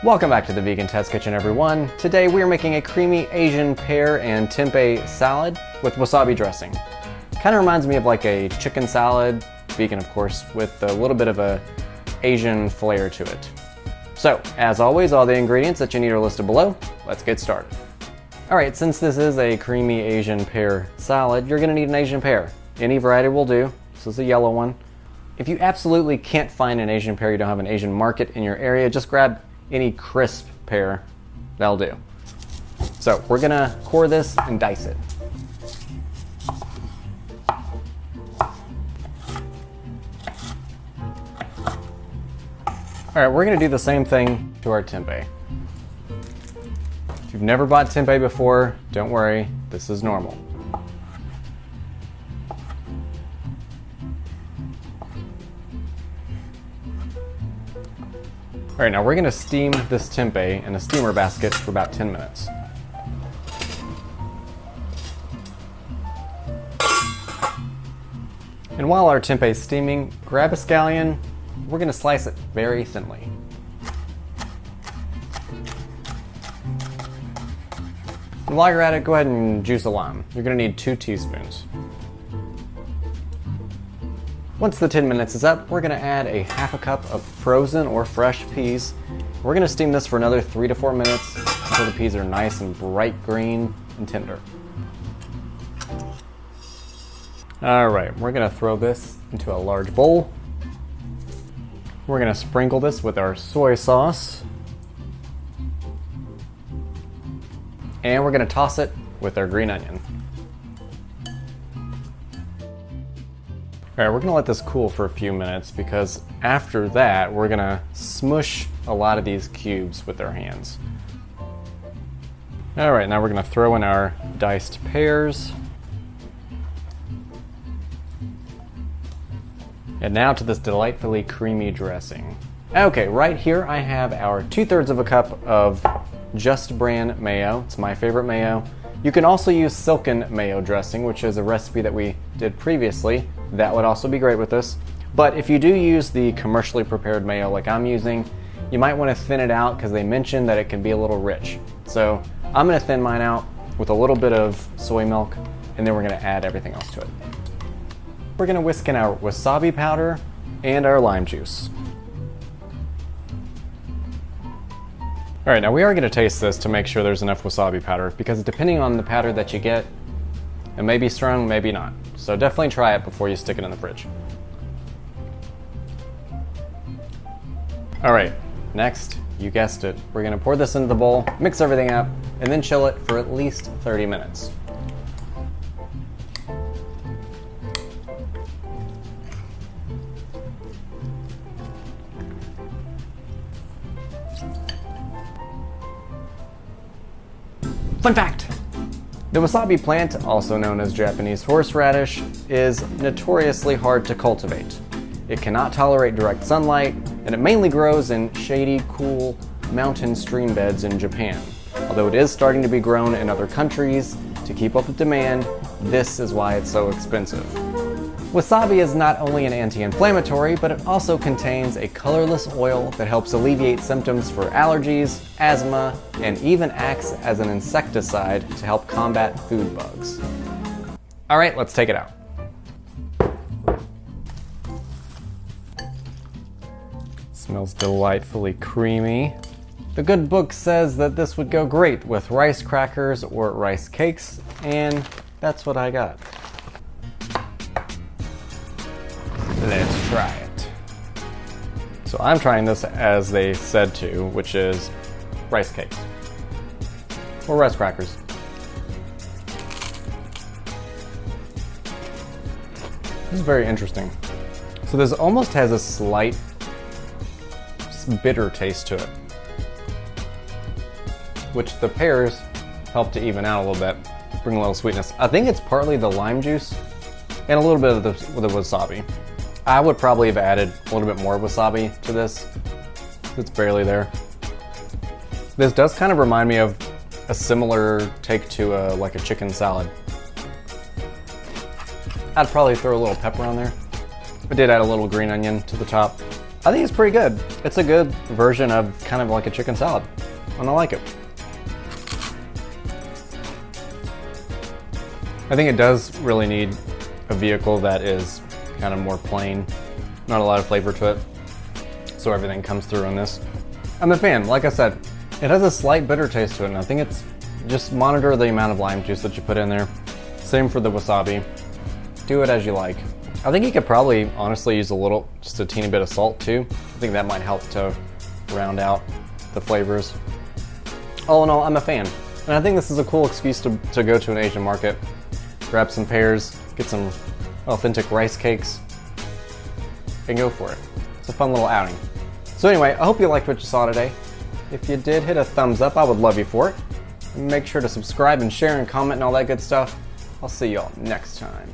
Welcome back to the Vegan Test Kitchen, everyone. Today we are making a creamy Asian pear and tempeh salad with wasabi dressing. Kind of reminds me of like a chicken salad, vegan of course, with a little bit of a Asian flair to it. So, as always, all the ingredients that you need are listed below. Let's get started. Alright, since this is a creamy Asian pear salad, you're going to need an Asian pear. Any variety will do. This is a yellow one. If you absolutely can't find an Asian pear, you don't have an Asian market in your area, just grab any crisp pear, that'll do. So we're gonna core this and dice it. All right, we're gonna do the same thing to our tempeh. If you've never bought tempeh before, don't worry, this is normal. All right, now we're gonna steam this tempeh in a steamer basket for about 10 minutes. And while our tempeh is steaming, grab a scallion. We're gonna slice it very thinly. And while you're at it, go ahead and juice a lime. You're gonna need 2 teaspoons. Once the 10 minutes is up, we're gonna add a half a cup of frozen or fresh peas. We're gonna steam this for another 3 to 4 minutes until the peas are nice and bright green and tender. All right, we're gonna throw this into a large bowl. We're gonna sprinkle this with our soy sauce. And we're gonna toss it with our green onion. All right, we're gonna let this cool for a few minutes because after that, we're gonna smush a lot of these cubes with our hands. All right, now we're gonna throw in our diced pears. And now to this delightfully creamy dressing. Okay, right here I have our 2/3 of a cup of Just brand mayo. It's my favorite mayo. You can also use Silken Mayo Dressing, which is a recipe that we did previously. That would also be great with this. But if you do use the commercially prepared mayo like I'm using, you might want to thin it out because they mentioned that it can be a little rich. So I'm going to thin mine out with a little bit of soy milk, and then we're going to add everything else to it. We're going to whisk in our wasabi powder and our lime juice. All right, now we are going to taste this to make sure there's enough wasabi powder because depending on the powder that you get, it may be strong, maybe not. So definitely try it before you stick it in the fridge. All right, next, you guessed it. We're gonna pour this into the bowl, mix everything up, and then chill it for at least 30 minutes. Fun fact! The wasabi plant, also known as Japanese horseradish, is notoriously hard to cultivate. It cannot tolerate direct sunlight, and it mainly grows in shady, cool mountain stream beds in Japan. Although it is starting to be grown in other countries to keep up with demand, this is why it's so expensive. Wasabi is not only an anti-inflammatory, but it also contains a colorless oil that helps alleviate symptoms for allergies, asthma, and even acts as an insecticide to help combat food bugs. All right, let's take it out. Smells delightfully creamy. The good book says that this would go great with rice crackers or rice cakes, and that's what I got. Let's try it. So I'm trying this as they said to, which is rice cakes or rice crackers. This is very interesting. So this almost has a slight bitter taste to it, which the pears help to even out a little bit, bring a little sweetness. I think it's partly the lime juice and a little bit of the wasabi. I would probably have added a little bit more wasabi to this. It's barely there. This does kind of remind me of a similar take to like a chicken salad. I'd probably throw a little pepper on there. I did add a little green onion to the top. I think it's pretty good. It's a good version of kind of like a chicken salad, and I like it. I think it does really need a vehicle that is kind of more plain, not a lot of flavor to it, so everything comes through in this. I'm a fan. Like I said, it has a slight bitter taste to it, and I think it's just monitor the amount of lime juice that you put in there. Same for the wasabi. Do it as you like. I think you could probably honestly use just a teeny bit of salt too. I think that might help to round out the flavors. All in all, I'm a fan. And I think this is a cool excuse to go to an Asian market, grab some pears, get some authentic rice cakes, and go for it. It's a fun little outing. So anyway, I hope you liked what you saw today. If you did, hit a thumbs up. I would love you for it. And make sure to subscribe and share and comment and all that good stuff. I'll see y'all next time.